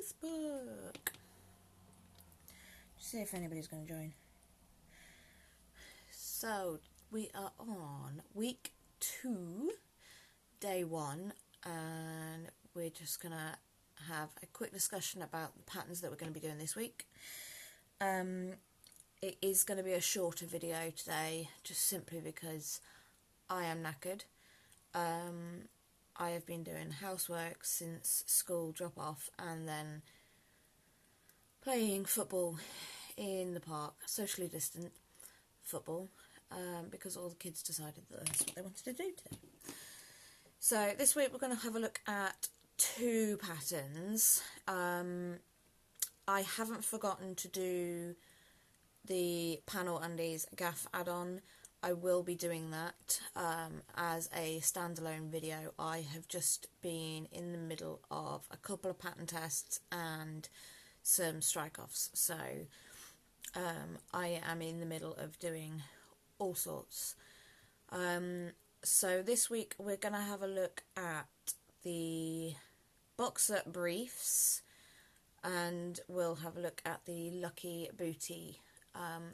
Facebook. See if anybody's going to join. So we are on week 2, day 1, and we're just going to have a quick discussion about the patterns that we're going to be doing this week. It is going to be a shorter video today, just simply because I am knackered. I have been doing housework since school drop off and then playing football in the park, socially distant football, because all the kids decided that that's what they wanted to do today. So this week we're going to have a look at 2 patterns. I haven't forgotten to do the panel undies gaff add-on. I will be doing that as a standalone video. I have just been in the middle of a couple of pattern tests and some strike-offs, so I am in the middle of doing all sorts. So this week we're going to have a look at the boxer briefs, and we'll have a look at the lucky booty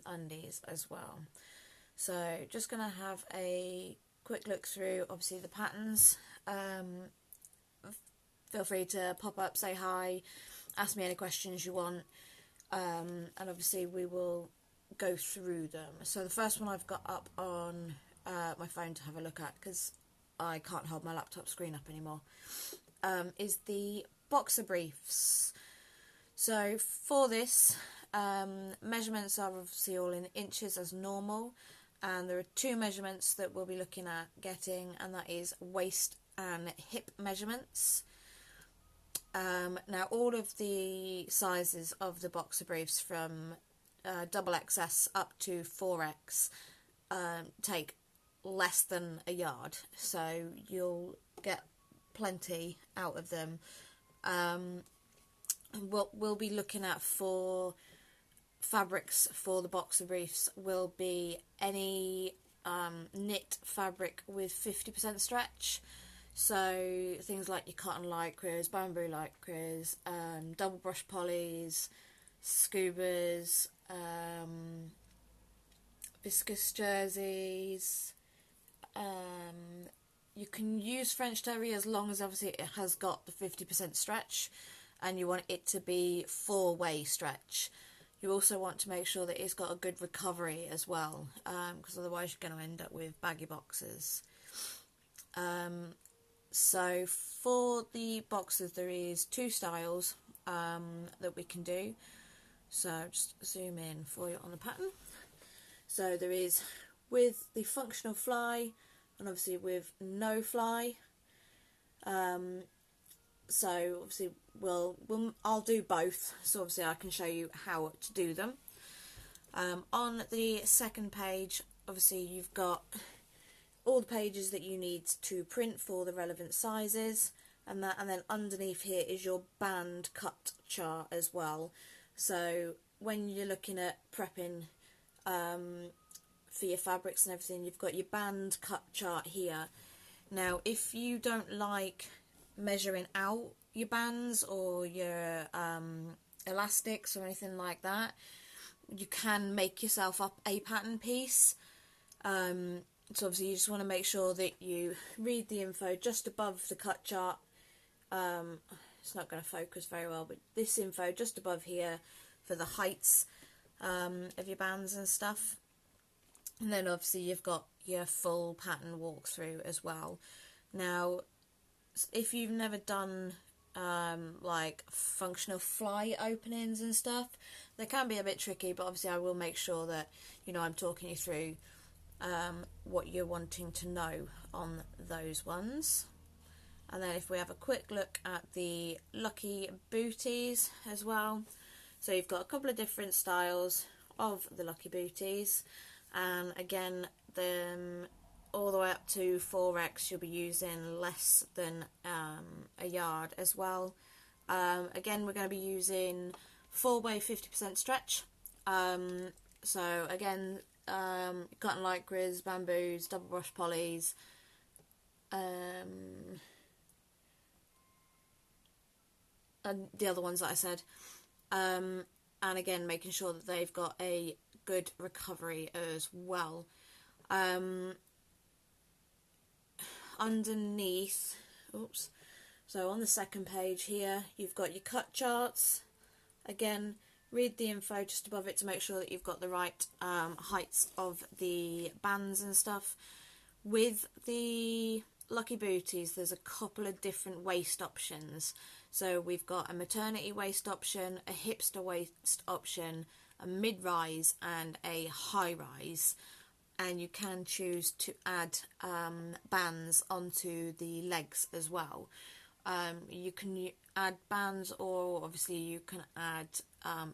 undies as well. So just going to have a quick look through, obviously, the patterns. Feel free to pop up, say hi, ask me any questions you want, and obviously we will go through them. So the first one I've got up on my phone to have a look at, because I can't hold my laptop screen up anymore, is the boxer briefs. So for this, measurements are obviously all in inches as normal, and there are 2 measurements that we'll be looking at getting, and that is waist and hip measurements. Now all of the sizes of the boxer briefs from double XS up to 4X take less than a yard, so you'll get plenty out of them. What we'll be looking at for fabrics for the boxer briefs will be any knit fabric with 50% stretch, so things like your cotton lycras, bamboo lycras, double brush polys, scubas, viscose jerseys. You can use French terry as long as obviously it has got the 50% stretch and you want it to be 4-way stretch. You also want to make sure that it's got a good recovery as well, because otherwise you're going to end up with baggy boxers. So for the boxers there is 2 styles that we can do. So just zoom in for you on the pattern. So there is with the functional fly and obviously with no fly. So obviously I'll do both, so obviously I can show you how to do them. On the second page, obviously you've got all the pages that you need to print for the relevant sizes, and then underneath here is your band cut chart as well. So when you're looking at prepping for your fabrics and everything, you've got your band cut chart here. Now if you don't like measuring out your bands or your elastics or anything like that, you can make yourself up a pattern piece. So obviously you just want to make sure that you read the info just above the cut chart. It's not going to focus very well, but this info just above here for the heights of your bands and stuff. And then obviously you've got your full pattern walkthrough as well. Now if you've never done like functional fly openings and stuff, they can be a bit tricky, but obviously I will make sure that I'm talking you through what you're wanting to know on those ones. And then if we have a quick look at the lucky booties as well, so you've got a couple of different styles of the lucky booties, and again all the way up to 4X you'll be using less than a yard as well. Again we're going to be using 4-way 50% stretch. So again cotton lycras, bamboos, double brush polys, and the other ones that I said. And again, making sure that they've got a good recovery as well. Underneath, oops, so on the second page here, you've got your cut charts. Again, read the info just above it to make sure that you've got the right heights of the bands and stuff. With the Lucky Booties, there's a couple of different waist options. So we've got a maternity waist option, a hipster waist option, a mid-rise and a high-rise. And you can choose to add bands onto the legs as well. You can add bands, or obviously you can add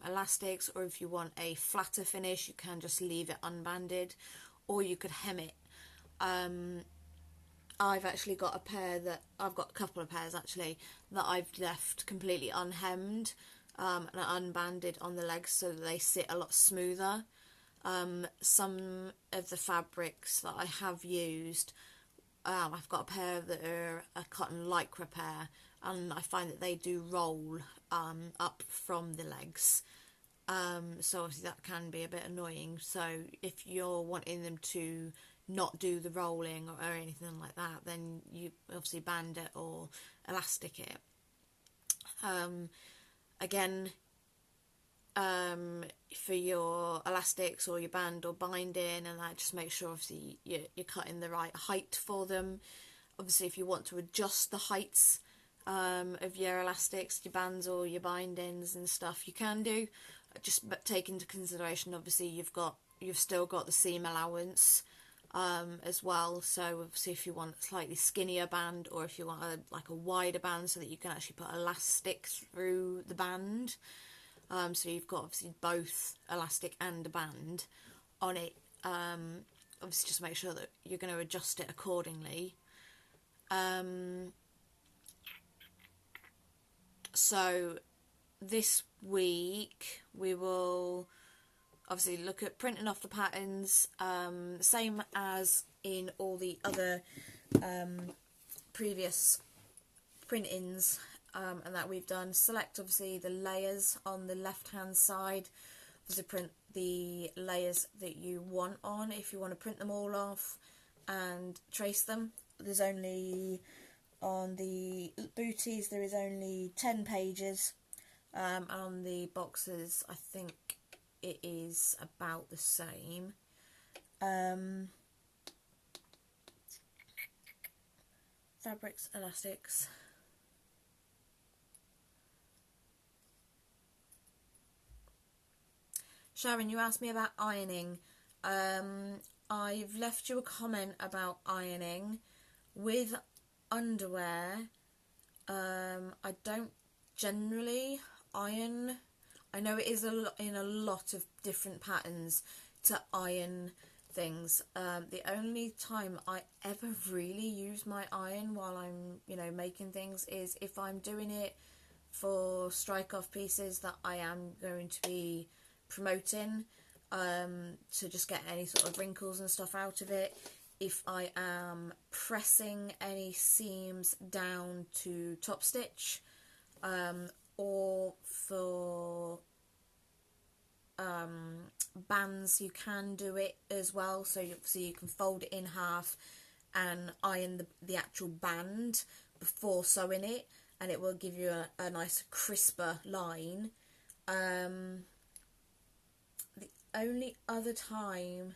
elastics, or if you want a flatter finish you can just leave it unbanded, or you could hem it. I've actually got a couple of pairs actually that I've left completely unhemmed and unbanded on the legs so that they sit a lot smoother. Some of the fabrics that I have used, I've got a pair that are a cotton lycra pair, and I find that they do roll up from the legs, so obviously that can be a bit annoying. So if you're wanting them to not do the rolling or anything like that, then you obviously band it or elastic it. Again, for your elastics or your band or binding and that, just make sure obviously you're cutting the right height for them. Obviously if you want to adjust the heights of your elastics, your bands or your bindings and stuff, you can do, but take into consideration obviously you've still got the seam allowance as well. So obviously if you want a slightly skinnier band, or if you want like a wider band so that you can actually put elastic through the band, so you've got obviously both elastic and a band on it, obviously just make sure that you're going to adjust it accordingly. So this week we will obviously look at printing off the patterns, same as in all the other previous print-ins and that we've done. Select obviously the layers on the left hand side, obviously print the layers that you want on. If you want to print them all off and trace them, there's only, on the booties there is only 10 pages, on the boxes I think it is about the same. Fabrics, elastics. Sharon, you asked me about ironing. I've left you a comment about ironing. With underwear, I don't generally iron. I know it is in a lot of different patterns to iron things. The only time I ever really use my iron while I'm, making things is if I'm doing it for strike-off pieces that I am going to be promoting, to just get any sort of wrinkles and stuff out of it. If I am pressing any seams down to top stitch, or for bands, you can do it as well. So you can fold it in half and iron the actual band before sewing it, and it will give you a nice crisper line. The only other time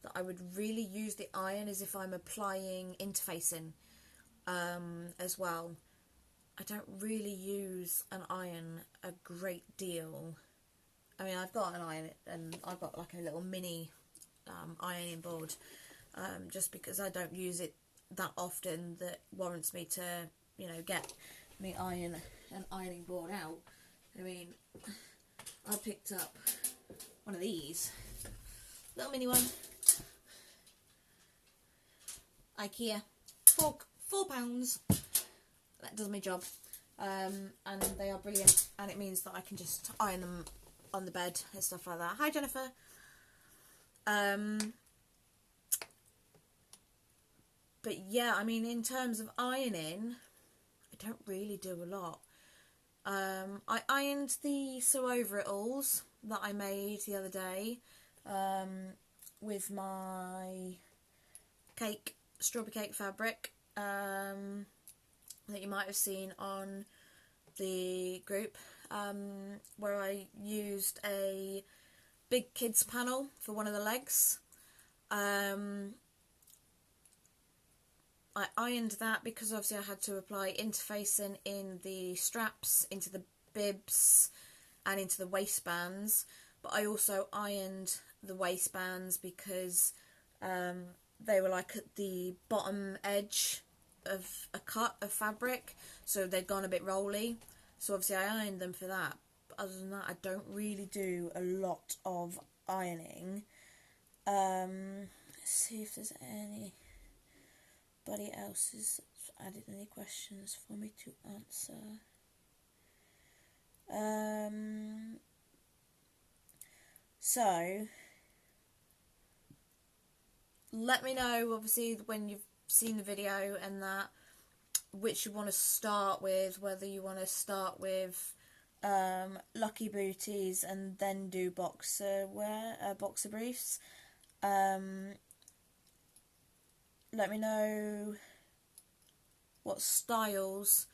that I would really use the iron is if I'm applying interfacing as well. I don't really use an iron a great deal. I mean, I've got an iron and I've got like a little mini ironing board, just because I don't use it that often that warrants me to, get me an ironing board out. I mean, I picked up one of these, little mini one, IKEA, £4. That does my job, and they are brilliant, and it means that I can just iron them on the bed and stuff like that. Hi Jennifer. But yeah, I mean, in terms of ironing, I don't really do a lot. I ironed the Sew Over It Alls that I made the other day with my strawberry cake fabric that you might have seen on the group, where I used a big kids panel for one of the legs. I ironed that because obviously I had to apply interfacing in the straps, into the bibs and into the waistbands, but I also ironed the waistbands because they were like at the bottom edge of a cut of fabric, so they'd gone a bit rolly, so obviously I ironed them for that. But other than that, I don't really do a lot of ironing. Let's see if there's anybody else has added any questions for me to answer. So let me know, obviously, when you've seen the video and that, which you want to start with, whether you want to start with Lucky Booties and then do boxer briefs. Let me know what styles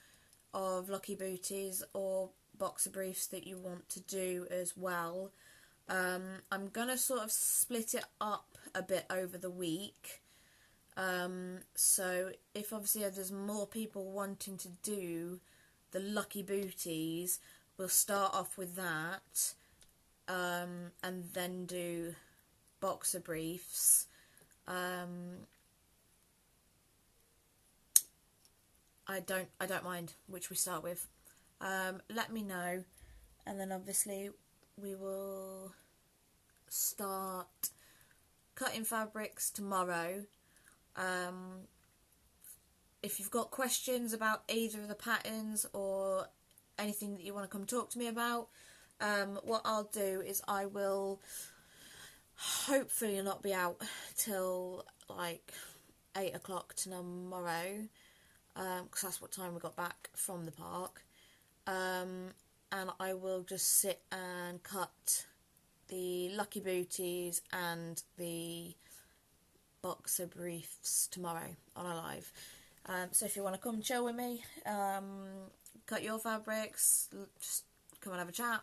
of Lucky Booties or boxer briefs that you want to do as well. I'm going to sort of split it up a bit over the week. So if obviously there's more people wanting to do the Lucky Booties, we'll start off with that, and then do boxer briefs. I don't mind which we start with. Let me know, and then obviously we will start cutting fabrics tomorrow. If you've got questions about either of the patterns or anything that you want to come talk to me about, what I'll do is I will hopefully not be out till like 8 o'clock tomorrow, because that's what time we got back from the park, and I will just sit and cut the Lucky Booties and the boxer briefs tomorrow on a live. So if you want to come chill with me, cut your fabrics, just come and have a chat,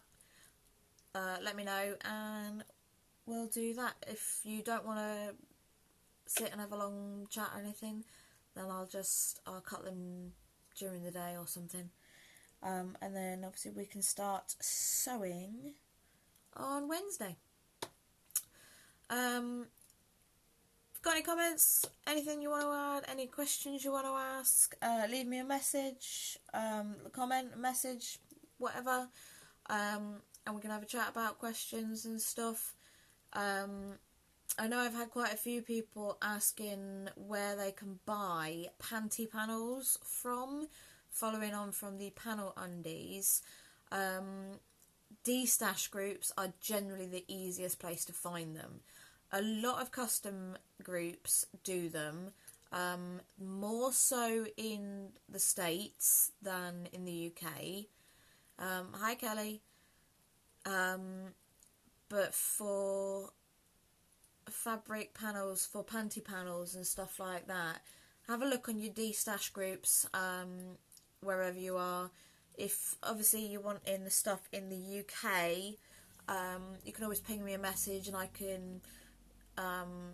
let me know and we'll do that. If you don't want to sit and have a long chat or anything, then I'll cut them during the day or something, and then obviously we can start sewing on Wednesday. Got any comments, anything you want to add, any questions you want to ask, leave me a message, comment, message, whatever, and we can have a chat about questions and stuff. I know I've had quite a few people asking where they can buy panty panels from, following on from the panel undies. D-stash groups are generally the easiest place to find them. A lot of custom groups do them, more so in the States than in the UK. Hi Kelly. But for fabric panels, for panty panels and stuff like that, have a look on your D-stash groups, wherever you are. If obviously you want in the stuff in the UK, you can always ping me a message and I can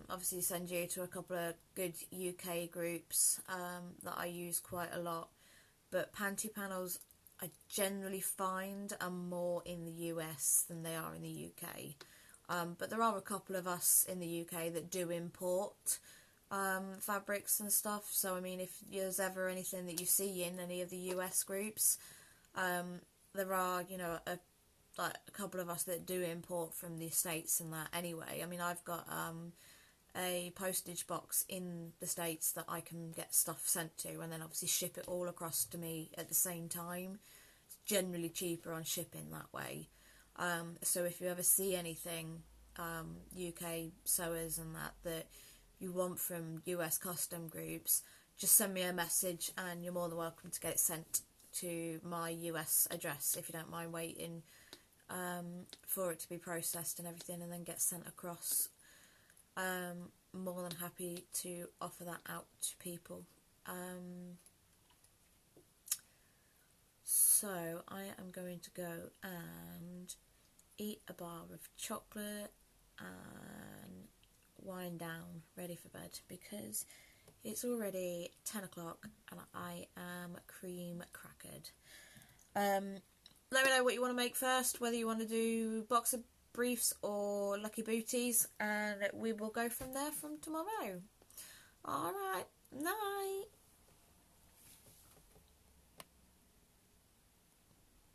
obviously send you to a couple of good UK groups that I use quite a lot. But panty panels I generally find are more in the US than they are in the UK. But there are a couple of us in the UK that do import fabrics and stuff. So I mean, if there's ever anything that you see in any of the US groups, there are, you know, a couple of us that do import from the States and that anyway. I mean, I've got a postage box in the States that I can get stuff sent to and then obviously ship it all across to me at the same time. It's generally cheaper on shipping that way. So if you ever see anything UK sewers and that you want from US custom groups, just send me a message and you're more than welcome to get it sent to my US address if you don't mind waiting for it to be processed and everything and then get sent across. More than happy to offer that out to people. So I am going to go and eat a bar of chocolate and wind down, ready for bed, because it's already 10 o'clock and I am cream crackered. Let me know what you want to make first, whether you want to do boxer briefs or lucky booties, and we will go from there from tomorrow. Alright, night.